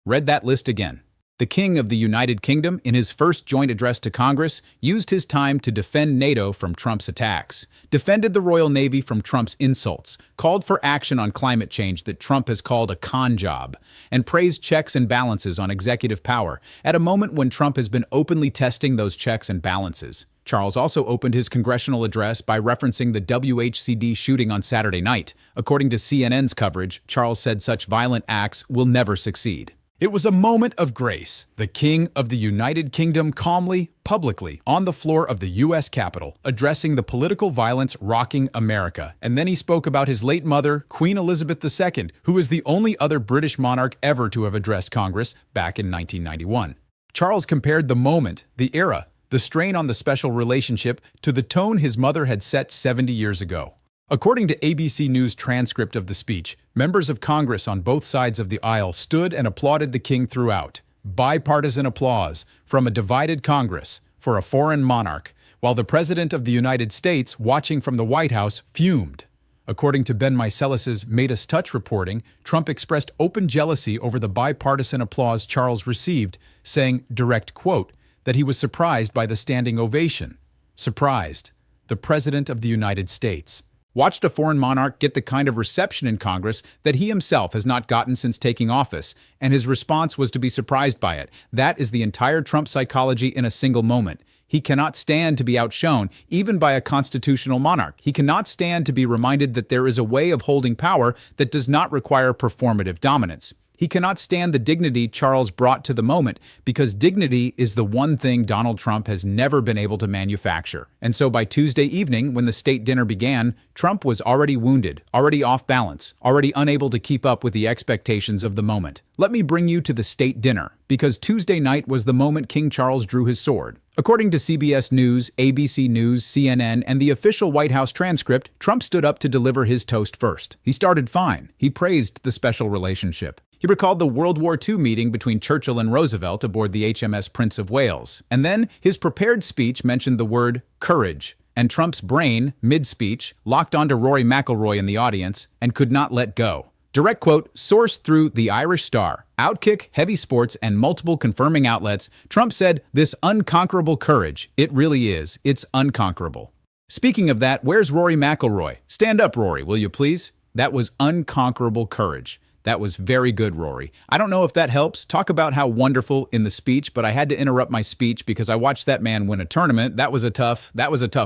Read that list again. The King of the United Kingdom, in his first joint address to Congress, used his time to defend NATO from Trump's attacks, defended the Royal Navy from Trump's insults, called for action on climate change that Trump has called a con job, and praised checks and balances on executive power at a moment when Trump has been openly testing those checks and balances. Charles also opened his congressional address by referencing the WHCD shooting on Saturday night. According to CNN's coverage, Charles said such violent acts will never succeed. It was a moment of grace. The King of the United Kingdom calmly, publicly, on the floor of the U.S. Capitol, addressing the political violence rocking America. And then he spoke about his late mother, Queen Elizabeth II, who is the only other British monarch ever to have addressed Congress back in 1991. Charles compared the moment, the era, the strain on the special relationship to the tone his mother had set 70 years ago. According to ABC News' transcript of the speech, members of Congress on both sides of the aisle stood and applauded the king throughout. Bipartisan applause from a divided Congress for a foreign monarch, while the President of the United States, watching from the White House, fumed. According to Ben Meiselas' Made Us Touch reporting, Trump expressed open jealousy over the bipartisan applause Charles received, saying, direct quote, that he was surprised by the standing ovation. Surprised. The President of the United States watched a foreign monarch get the kind of reception in Congress that he himself has not gotten since taking office, and his response was to be surprised by it. That is the entire Trump psychology in a single moment. He cannot stand to be outshone, even by a constitutional monarch. He cannot stand to be reminded that there is a way of holding power that does not require performative dominance. He cannot stand the dignity Charles brought to the moment because dignity is the one thing Donald Trump has never been able to manufacture. And so by Tuesday evening, when the state dinner began, Trump was already wounded, already off balance, already unable to keep up with the expectations of the moment. Let me bring you to the state dinner, because Tuesday night was the moment King Charles drew his sword. According to CBS News, ABC News, CNN, and the official White House transcript, Trump stood up to deliver his toast first. He started fine. He praised the special relationship. He recalled the World War II meeting between Churchill and Roosevelt aboard the HMS Prince of Wales. And then his prepared speech mentioned the word courage. And Trump's brain, mid-speech, locked onto Rory McIlroy in the audience and could not let go. Direct quote, sourced through the Irish Star, Outkick, Heavy Sports, and multiple confirming outlets, Trump said, "This unconquerable courage, it really is. It's unconquerable." Speaking of that, where's Rory McIlroy? Stand up, Rory, will you please? That was unconquerable courage. That was very good, Rory. I don't know if that helps. Talk about how wonderful in the speech, but I had to interrupt my speech because I watched that man win a tournament. That was a tough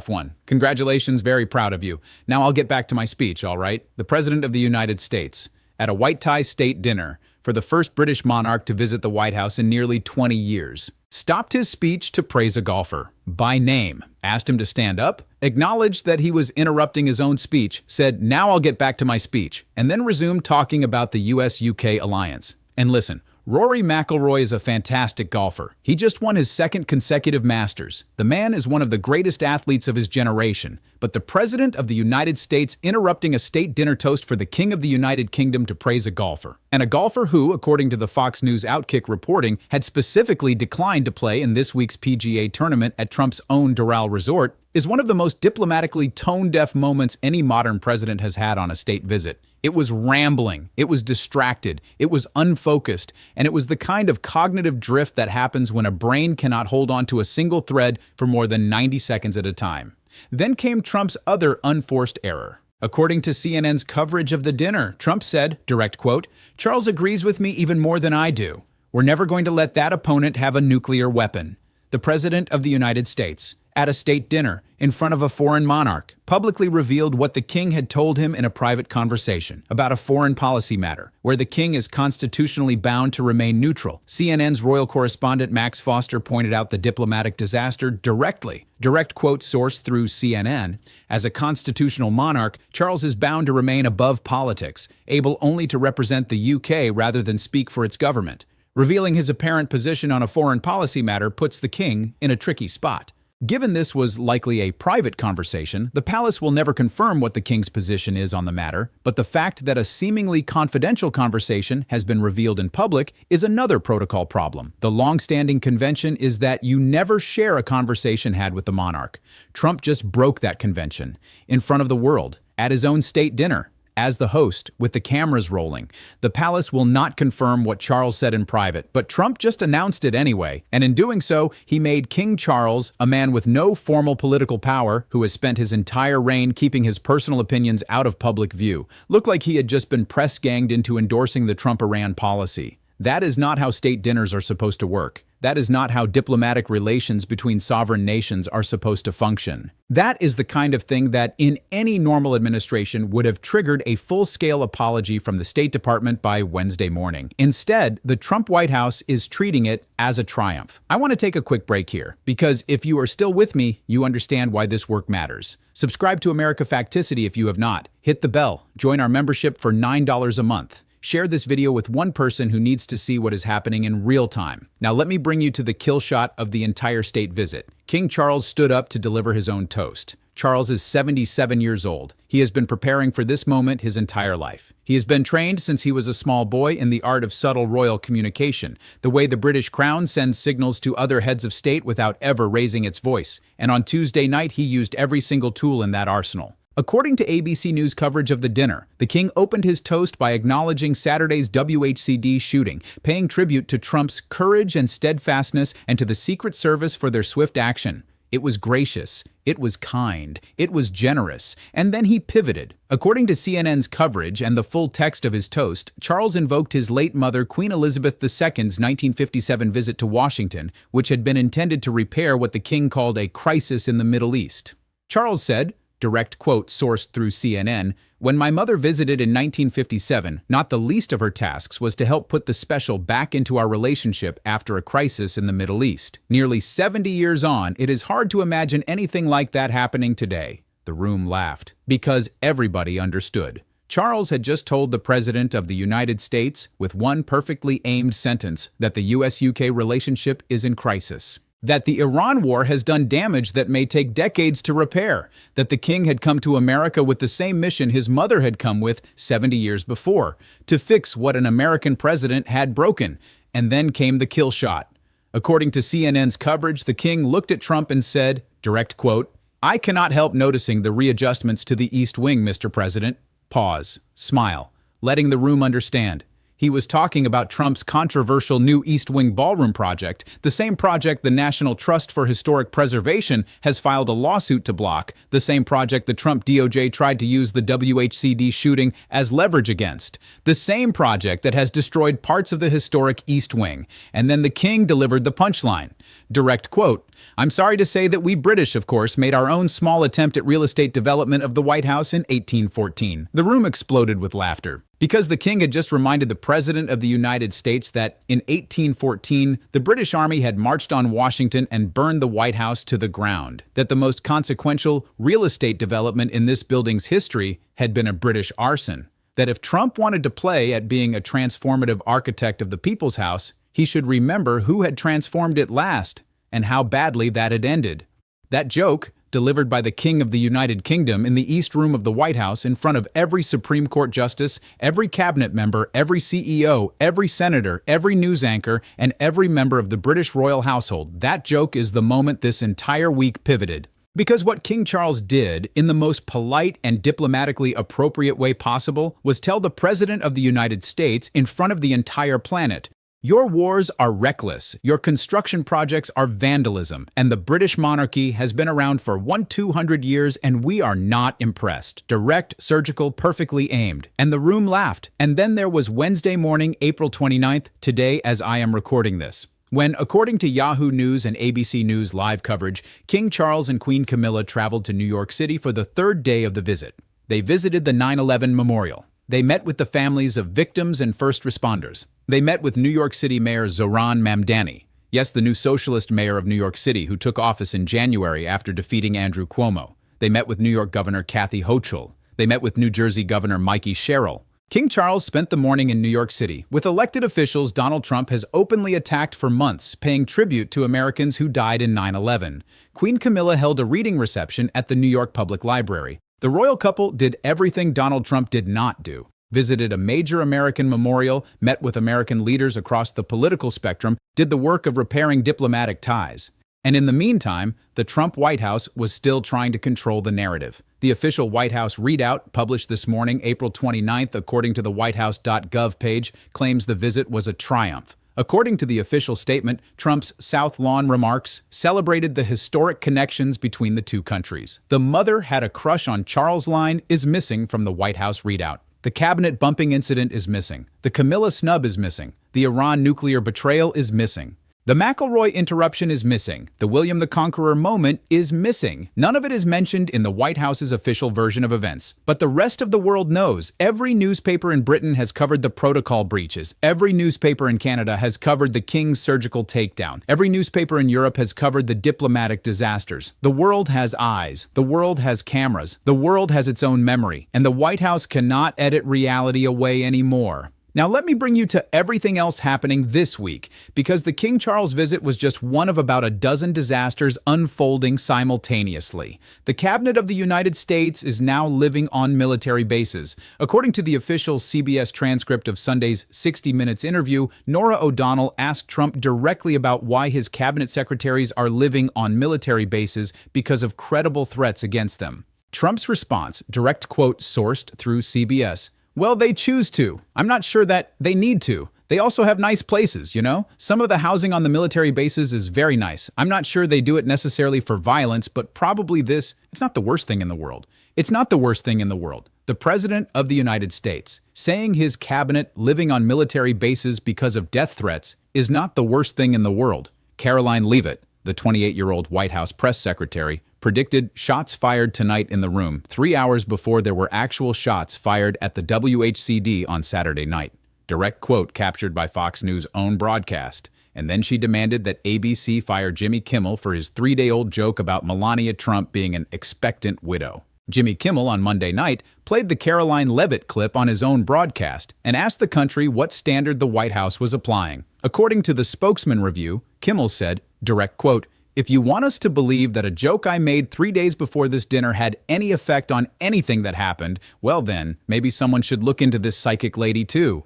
one. Congratulations, very proud of you. Now I'll get back to my speech, all right? The President of the United States, at a white tie state dinner for the first British monarch to visit the White House in nearly 20 years, stopped his speech to praise a golfer by name, asked him to stand up, acknowledged that he was interrupting his own speech, said, "Now I'll get back to my speech," and then resumed talking about the US-UK alliance. And listen, Rory McIlroy is a fantastic golfer. He just won his second consecutive Masters. The man is one of the greatest athletes of his generation. But the President of the United States interrupting a state dinner toast for the King of the United Kingdom to praise a golfer. And a golfer who, according to the Fox News Outkick reporting, had specifically declined to play in this week's PGA tournament at Trump's own Doral Resort, is one of the most diplomatically tone-deaf moments any modern president has had on a state visit. It was rambling, it was distracted, it was unfocused, and it was the kind of cognitive drift that happens when a brain cannot hold on to a single thread for more than 90 seconds at a time. Then came Trump's other unforced error. According to CNN's coverage of the dinner, Trump said, direct quote, "Charles agrees with me even more than I do. We're never going to let that opponent have a nuclear weapon." The President of the United States, at a state dinner, in front of a foreign monarch, publicly revealed what the king had told him in a private conversation about a foreign policy matter, where the king is constitutionally bound to remain neutral. CNN's royal correspondent Max Foster pointed out the diplomatic disaster directly. Direct quote sourced through CNN, "As a constitutional monarch, Charles is bound to remain above politics, able only to represent the UK rather than speak for its government. Revealing his apparent position on a foreign policy matter puts the king in a tricky spot." Given this was likely a private conversation, the palace will never confirm what the king's position is on the matter, but the fact that a seemingly confidential conversation has been revealed in public is another protocol problem. The long-standing convention is that you never share a conversation had with the monarch. Trump just broke that convention in front of the world, at his own state dinner. As the host, with the cameras rolling, the palace will not confirm what Charles said in private, but Trump just announced it anyway, and in doing so, he made King Charles, a man with no formal political power, who has spent his entire reign keeping his personal opinions out of public view, look like he had just been press-ganged into endorsing the Trump-Iran policy. That is not how state dinners are supposed to work. That is not how diplomatic relations between sovereign nations are supposed to function. That is the kind of thing that, in any normal administration, would have triggered a full-scale apology from the State Department by Wednesday morning. Instead, the Trump White House is treating it as a triumph. I want to take a quick break here, because if you are still with me, you understand why this work matters. Subscribe to America Facticity if you have not. Hit the bell. Join our membership for $9 a month. Share this video with one person who needs to see what is happening in real time. Now let me bring you to the kill shot of the entire state visit. King Charles stood up to deliver his own toast. Charles is 77 years old. He has been preparing for this moment his entire life. He has been trained since he was a small boy in the art of subtle royal communication, the way the British Crown sends signals to other heads of state without ever raising its voice. And on Tuesday night, he used every single tool in that arsenal. According to ABC News coverage of the dinner, the king opened his toast by acknowledging Saturday's WHCD shooting, paying tribute to Trump's courage and steadfastness and to the Secret Service for their swift action. It was gracious, it was kind, it was generous, and then he pivoted. According to CNN's coverage and the full text of his toast, Charles invoked his late mother, Queen Elizabeth II's 1957 visit to Washington, which had been intended to repair what the king called a crisis in the Middle East. Charles said, Direct quote sourced through CNN, "When my mother visited in 1957, not the least of her tasks was to help put the special back into our relationship after a crisis in the Middle East. Nearly 70 years on, it is hard to imagine anything like that happening today." The room laughed, because everybody understood. Charles had just told the President of the United States, with one perfectly aimed sentence, that the US-UK relationship is in crisis. That the Iran war has done damage that may take decades to repair. That the king had come to America with the same mission his mother had come with 70 years before, to fix what an American president had broken. And then came the kill shot. According to CNN's coverage, the king looked at Trump and said, direct quote, "I cannot help noticing the readjustments to the East Wing, Mr. President." Pause, smile, letting the room understand. He was talking about Trump's controversial new East Wing ballroom project, the same project the National Trust for Historic Preservation has filed a lawsuit to block, the same project the Trump DOJ tried to use the WHCD shooting as leverage against, the same project that has destroyed parts of the historic East Wing. And then the king delivered the punchline. Direct quote, "I'm sorry to say that we British, of course, made our own small attempt at real estate development of the White House in 1814. The room exploded with laughter, because the king had just reminded the President of the United States that in 1814, the British Army had marched on Washington and burned the White House to the ground, that the most consequential real estate development in this building's history had been a British arson, that if Trump wanted to play at being a transformative architect of the People's House, he should remember who had transformed it last and how badly that had ended. That joke, delivered by the King of the United Kingdom in the East Room of the White House in front of every Supreme Court justice, every cabinet member, every CEO, every senator, every news anchor, and every member of the British royal household, that joke is the moment this entire week pivoted. Because what King Charles did, in the most polite and diplomatically appropriate way possible, was tell the President of the United States in front of the entire planet, "Your wars are reckless, your construction projects are vandalism, and the British monarchy has been around for 200 years and we are not impressed." Direct, surgical, perfectly aimed. And the room laughed. And then there was Wednesday morning, April 29th, today as I am recording this, when, according to Yahoo News and ABC News live coverage, King Charles and Queen Camilla traveled to New York City for the third day of the visit. They visited the 9/11 memorial. They met with the families of victims and first responders. They met with New York City Mayor Zohran Mamdani. Yes, the new socialist mayor of New York City who took office in January after defeating Andrew Cuomo. They met with New York Governor Kathy Hochul. They met with New Jersey Governor Mikey Sherrill. King Charles spent the morning in New York City with elected officials Donald Trump has openly attacked for months, paying tribute to Americans who died in 9/11. Queen Camilla held a reading reception at the New York Public Library. The royal couple did everything Donald Trump did not do. Visited a major American memorial, met with American leaders across the political spectrum, did the work of repairing diplomatic ties. And in the meantime, the Trump White House was still trying to control the narrative. The official White House readout, published this morning, April 29th, according to the whitehouse.gov page, claims the visit was a triumph. According to the official statement, Trump's South Lawn remarks celebrated the historic connections between the two countries. The "mother had a crush on Charles" line is missing from the White House readout. The cabinet bumping incident is missing. The Camilla snub is missing. The Iran nuclear betrayal is missing. The McElroy interruption is missing. The William the Conqueror moment is missing. None of it is mentioned in the White House's official version of events. But the rest of the world knows. Every newspaper in Britain has covered the protocol breaches. Every newspaper in Canada has covered the King's surgical takedown. Every newspaper in Europe has covered the diplomatic disasters. The world has eyes. The world has cameras. The world has its own memory. And the White House cannot edit reality away anymore. Now let me bring you to everything else happening this week, because the King Charles visit was just one of about a dozen disasters unfolding simultaneously. The Cabinet of the United States is now living on military bases. According to the official CBS transcript of Sunday's 60 Minutes interview, Norah O'Donnell asked Trump directly about why his cabinet secretaries are living on military bases because of credible threats against them. Trump's response, direct quote sourced through CBS, "Well, they choose to. I'm not sure that they need to. They also have nice places, you know? Some of the housing on the military bases is very nice. I'm not sure they do it necessarily for violence, but probably it's not the worst thing in the world. It's not the worst thing in the world. The President of the United States saying his cabinet living on military bases because of death threats is not the worst thing in the world." Caroline Leavitt, the 28-year-old White House press secretary, predicted shots fired tonight in the room 3 hours before there were actual shots fired at the WHCD on Saturday night. Direct quote captured by Fox News' own broadcast. And then she demanded that ABC fire Jimmy Kimmel for his 3-day-old joke about Melania Trump being an expectant widow. Jimmy Kimmel on Monday night played the Caroline Leavitt clip on his own broadcast and asked the country what standard the White House was applying. According to the Spokesman Review, Kimmel said, direct quote, "If you want us to believe that a joke I made 3 days before this dinner had any effect on anything that happened, well then, maybe someone should look into this psychic lady too."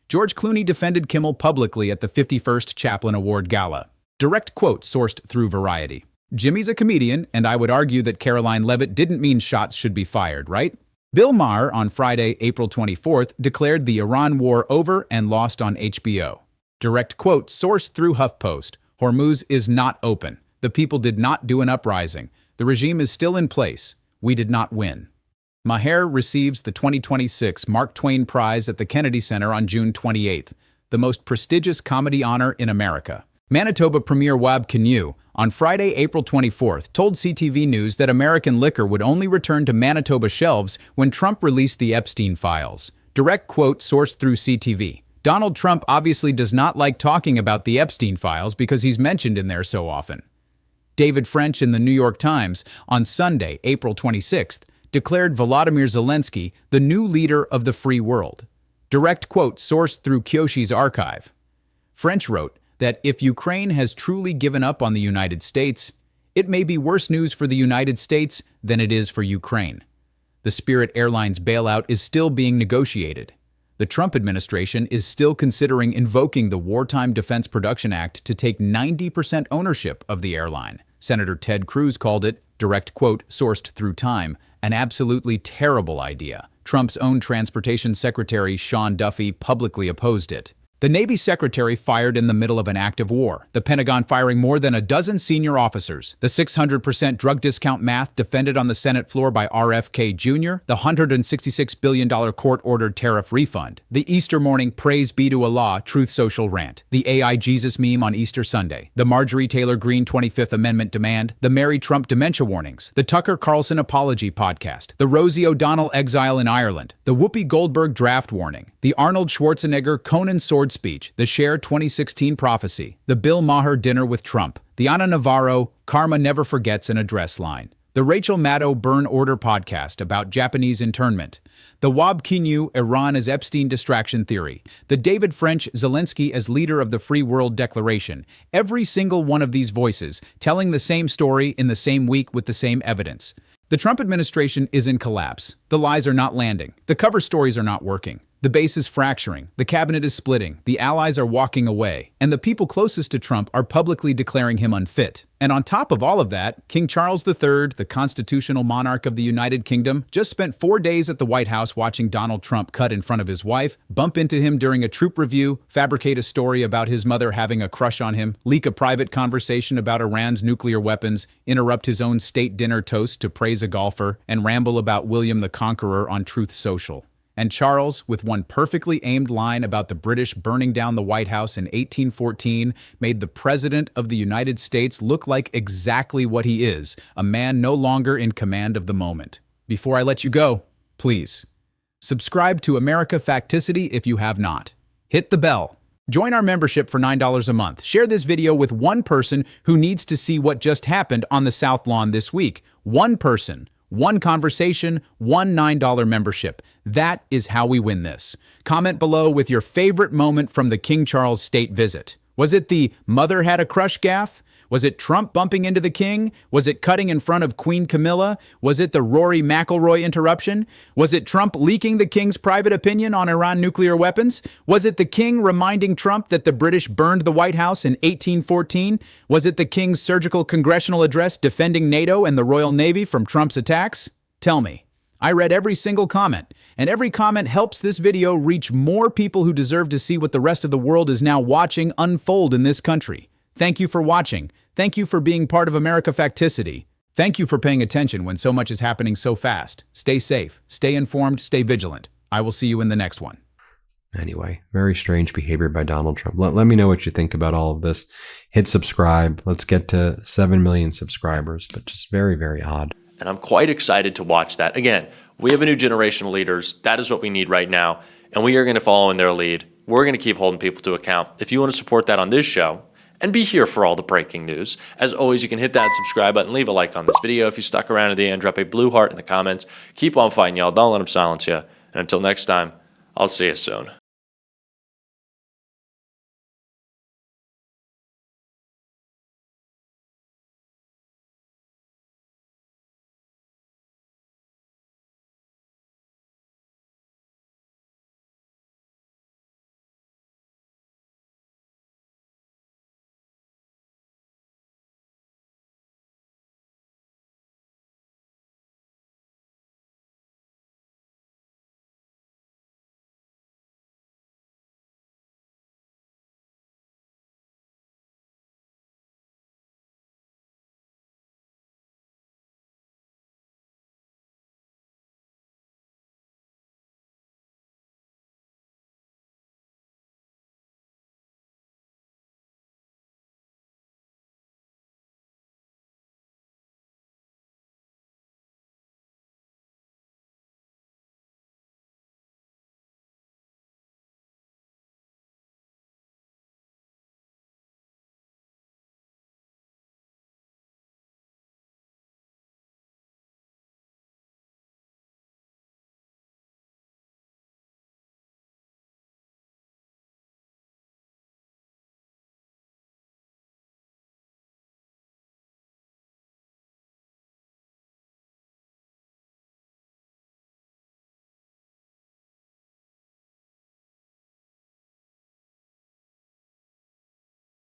George Clooney defended Kimmel publicly at the 51st Chaplin Award Gala. Direct quote sourced through Variety. "Jimmy's a comedian, and I would argue that Caroline Leavitt didn't mean shots should be fired, right?" Bill Maher, on Friday, April 24th, declared the Iran war over and lost on HBO. Direct quote sourced through HuffPost. "Hormuz is not open. The people did not do an uprising. The regime is still in place. We did not win." Maher receives the 2026 Mark Twain Prize at the Kennedy Center on June 28th, the most prestigious comedy honor in America. Manitoba Premier Wab Kinew, on Friday, April 24th, told CTV News that American liquor would only return to Manitoba shelves when Trump released the Epstein files. Direct quote sourced through CTV. "Donald Trump obviously does not like talking about the Epstein files because he's mentioned in there so often." David French in the New York Times, on Sunday, April 26th, declared Volodymyr Zelensky the new leader of the free world. Direct quote sourced through Kyoshi's archive. French wrote that if Ukraine has truly given up on the United States, it may be worse news for the United States than it is for Ukraine. The Spirit Airlines bailout is still being negotiated. The Trump administration is still considering invoking the Wartime Defense Production Act to take 90% ownership of the airline. Senator Ted Cruz called it, direct quote sourced through Time, an absolutely terrible idea. Trump's own transportation secretary, Sean Duffy, publicly opposed it. The Navy secretary fired in the middle of an active war, the Pentagon firing more than a dozen senior officers, the 600% drug discount math defended on the Senate floor by RFK Jr., the $166 billion court-ordered tariff refund, the Easter morning praise be to Allah Truth Social rant, the AI Jesus meme on Easter Sunday, the Marjorie Taylor Greene 25th Amendment demand, the Mary Trump dementia warnings, the Tucker Carlson apology podcast, the Rosie O'Donnell exile in Ireland, the Whoopi Goldberg draft warning, the Arnold Schwarzenegger Conan sword speech, the Cher 2016 prophecy, the Bill Maher dinner with Trump, the Ana Navarro Karma Never Forgets an address line, the Rachel Maddow Burn Order podcast about Japanese internment, the Wab Kinew Iran as Epstein distraction theory, the David French Zelensky as leader of the Free World Declaration, every single one of these voices telling the same story in the same week with the same evidence. The Trump administration is in collapse. The lies are not landing. The cover stories are not working. The base is fracturing, the cabinet is splitting, the allies are walking away, and the people closest to Trump are publicly declaring him unfit. And on top of all of that, King Charles III, the constitutional monarch of the United Kingdom, just spent 4 days at the White House watching Donald Trump cut in front of his wife, bump into him during a troop review, fabricate a story about his mother having a crush on him, leak a private conversation about Iran's nuclear weapons, interrupt his own state dinner toast to praise a golfer, and ramble about William the Conqueror on Truth Social. And Charles, with one perfectly aimed line about the British burning down the White House in 1814, made the President of the United States look like exactly what he is, a man no longer in command of the moment. Before I let you go, please, subscribe to America Facticity if you have not. Hit the bell. Join our membership for $9 a month. Share this video with one person who needs to see what just happened on the South Lawn this week. One person. One conversation, one $9 membership. That is how we win this. Comment below with your favorite moment from the King Charles state visit. Was it the mother had a crush gaffe? Was it Trump bumping into the king? Was it cutting in front of Queen Camilla? Was it the Rory McIlroy interruption? Was it Trump leaking the king's private opinion on Iran nuclear weapons? Was it the king reminding Trump that the British burned the White House in 1814? Was it the king's surgical congressional address defending NATO and the Royal Navy from Trump's attacks? Tell me. I read every single comment, and every comment helps this video reach more people who deserve to see what the rest of the world is now watching unfold in this country. Thank you for watching. Thank you for being part of America Facticity. Thank you for paying attention when so much is happening so fast. Stay safe, stay informed, stay vigilant. I will see you in the next one. Anyway, very strange behavior by Donald Trump. Let me know what you think about all of this. Hit subscribe. Let's get to 7 million subscribers, but just very, very odd. And I'm quite excited to watch that. Again, we have a new generation of leaders. That is what we need right now. And we are going to follow in their lead. We're going to keep holding people to account. If you want to support that on this show and be here for all the breaking news, as always, you can hit that subscribe button, leave a like on this video. If you stuck around to the end, drop a blue heart in the comments. Keep on fighting, y'all. Don't let them silence you. And until next time, I'll see you soon.